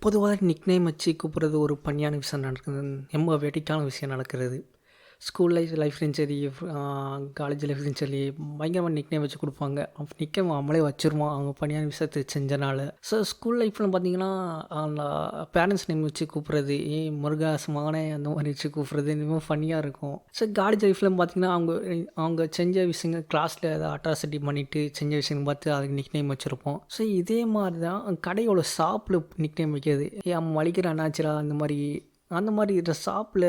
பொதுவாக நிக்நேம் வச்சு கூப்பிட்றது ஒரு பண்ணியான விஷயம் நடக்குது. ரொம்ப வெட்டிக்கான விஷயம் நடக்கிறது. ஸ்கூல் லைஃப்லையும் சரி, காலேஜ் லைஃப்லையும் சரி, பயங்கரமாக நிக்நேம் வச்சு கொடுப்பாங்க. நிக்நேம் நம்மளே வச்சுருவோம் அவங்க பண்ணியான விஷயத்தை செஞ்சனால. ஸோ ஸ்கூல் லைஃப்பில் பார்த்தீங்கன்னா, அந்த பேரண்ட்ஸ் நேம் வச்சு கூப்பிட்றது, முருகாஸ் மகனே அந்த மாதிரி வச்சு கூப்பிட்றது இன்னும் ஃபன்னியாக இருக்கும். ஸோ காலேஜ் லைஃப்பில் பார்த்தீங்கன்னா, அவங்க அவங்க செஞ்ச விஷயங்கள் கிளாஸில் ஏதாவது அட்ராசிட்டி பண்ணிவிட்டு செஞ்ச விஷயங்கள் பார்த்து அதுக்கு நிக்நேம் வச்சுருப்போம். ஸோ இதே மாதிரி தான் கடையோட ஷாப்பில் நிக்நேம் வைக்கிறது. மளிகை அண்ணாச்சிரா அந்த மாதிரி இந்த ஷாப்பில்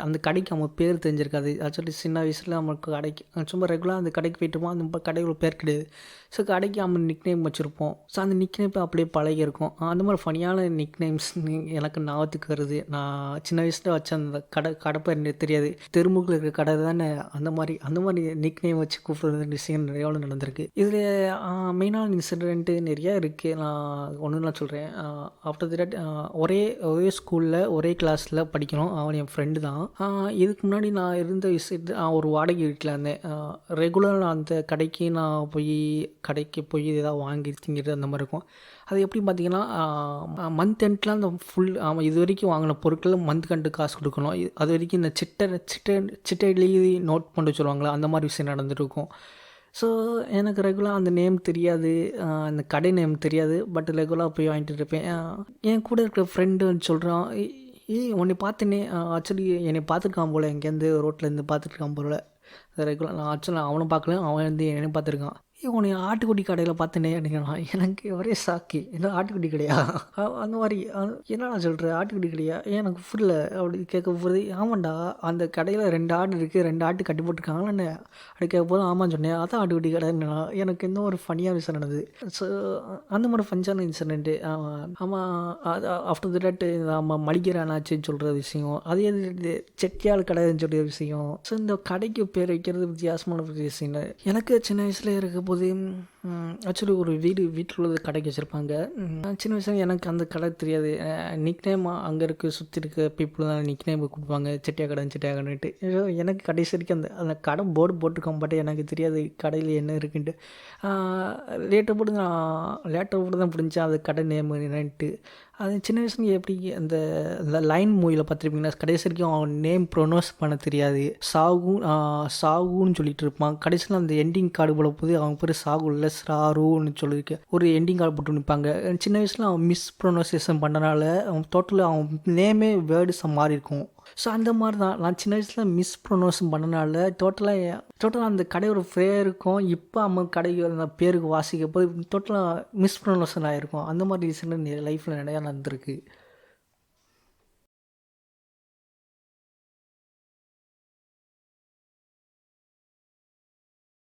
அந்த கடைக்கு நம்ம பேர் தெரிஞ்சிருக்காது. ஆக்சுவலி சின்ன வயசில் நமக்கு கடைக்கு சும்மா ரெகுலராக அந்த கடைக்கு போய்ட்டுருப்போம். அந்த கடையோட பேர் கிடையாது. ஸோ கடைக்கு நம்ம நிக்நேம் வச்சுருப்போம். ஸோ அந்த நிக்நேம் அப்படியே பழகியிருக்கும். அந்த மாதிரி ஃபனியான நிக்நேம்ஸ் எனக்கு ஞாபகத்துக்கு வருது. நான் சின்ன வயசில் வச்ச அந்த கடை பேர் எனக்கு தெரியாது. தெருமுக்கில் இருக்கிற கடை தானே அந்த மாதிரி நிக்நேம் வச்சு கூப்பிட்றது விஷயம் நிறையா நடந்திருக்கு. இதில் மெயினான இன்சிடென்ட்டு நிறையா இருக்குது. நான் ஒன்று நான் சொல்கிறேன். ஆஃப்டர் தட் ஒரே ஸ்கூலில் ஒரே கிளாஸில் படிக்கிறோம். அவன் என் ஃப்ரெண்டு தான். இதுக்கு முன்னாடி நான் இருந்த விஷயத்து ஒரு வாடகை வீட்டில் இருந்தேன். ரெகுலராக அந்த கடைக்கு போய் ஏதாவது வாங்கி திங்கிறது அந்த மாதிரி இருக்கும். அது எப்படி பார்த்திங்கன்னா, மந்த் எண்ட்லாம் அந்த அவன் இது வரைக்கும் வாங்கின பொருட்கள் மந்த் எண்டு காசு கொடுக்கணும். அது வரைக்கும் இந்த சிட்டையிலேயே நோட் பண்ண சொல்லுவாங்களே, அந்த மாதிரி விஷயம் நடந்துருக்கும். ஸோ எனக்கு ரெகுலராக அந்த நேம் தெரியாது, அந்த கடை நேம் தெரியாது. பட் ரெகுலராக போய் வாங்கிட்டு இருப்பேன். என் கூட இருக்கிற ஃப்ரெண்டு சொல்கிறான், உன்னை பார்த்தேனே, ஆக்சுவலி என்னை பார்த்துருக்கான் போல், எங்கேருந்து ரோட்லேருந்து பார்த்துருக்கான் போல். ரெகுலர் நான் ஆக்சுவலாக அவனும் பார்க்கல, அவன் வந்து என்னை பார்த்துருக்கான். உன்னை ஆட்டுக்குட்டி கடையில் பார்த்தேனே அப்படிங்கிறான். எனக்கு ஒரே சாக்கி, என்ன ஆட்டுக்குட்டி கடையா அந்த மாதிரி என்னடா சொல்கிற, ஆட்டுக்குட்டி கடையா எனக்கு புரியல அப்படி கேட்க போகிறது. ஆமாண்டா, அந்த கடையில் 2 ஆடு இருக்குது, 2 ஆட்டு கட்டி போட்டிருக்காங்கன்னு அப்படி கேட்க போதும் ஆமான்னு சொன்னேன். அதான் ஆட்டுக்குட்டி கடைன்னா எனக்கு இன்னும் ஒரு ஃபனியாக விஷயம் நடந்தது. ஸோ அந்த மாதிரி ஃபன்ஸான இன்சிடென்ட்டு. ஆமாம், அது ஆஃப்டர் தட் நம்ம மளிகை அண்ணாச்சின்னு சொல்கிற விஷயம், அதே செட்டியாள் கடைன்னு சொல்கிற விஷயம். ஸோ இந்த கடைக்கு பேர் வைக்கிறது வித்தியாசமான விஷயம். எனக்கு சின்ன வயசில் இருக்க போது ஆக்சுவலி ஒரு வீட்டில் உள்ளது கடைக்கு வச்சுருப்பாங்க. சின்ன வயசில் எனக்கு அந்த கடை தெரியாது. நிக்நேம் அங்கே சுற்றி இருக்க பீப்புள் தான் நிக்நேம் கொடுப்பாங்க, செட்டியா கடைன்னுட்டு. எனக்கு கடைசி வரைக்கும் அந்த கடை போர்டு போட்டிருக்கோம். பட் எனக்கு தெரியாது கடையில் என்ன இருக்குன்ட்டு. லேட்டாக போட்டு தான் புரிஞ்சேன் அது கடை நேம் என்னன்ட்டு. அது சின்ன வயசுல எப்படி அந்த லைன் மூவியில் பார்த்துருப்பீங்கன்னா, கடைசி வரைக்கும் அவன் நேம் ப்ரொனவுன்ஸ் பண்ண தெரியாது. சாகுன்னு சொல்லிட்டு இருப்பான். கடைசியில் அந்த எண்டிங் கார்டு போல போது அவன் பேர் சாகு இல்லை, ஸ்ராருன்னு சொல்லியிருக்கேன். ஒரு எண்டிங் கார்டு போட்டு நிற்பாங்க. சின்ன வயசில் அவன் மிஸ் ப்ரொனவுன்சியேஷன் பண்ணனால அவன் டோட்டலாக அவன் நேமே வேர்ட்ஸை மாறி இருக்கும். ஸோ அந்த மாதிரி தான் நான் சின்ன வயசில் மிஸ் ப்ரொனவுன்ஸ் பண்ணனால டோட்டலாக அந்த கடையோட பேருக்கும் இப்போ நம்ம கடைக்கு அந்த பேருக்கு வாசிக்க போய் டோட்டலாக மிஸ் ப்ரொனவுன்சன் ஆகிருக்கும். அந்த மாதிரி ரீசன் லைஃப்பில் நிறையா நடந்திருக்கு.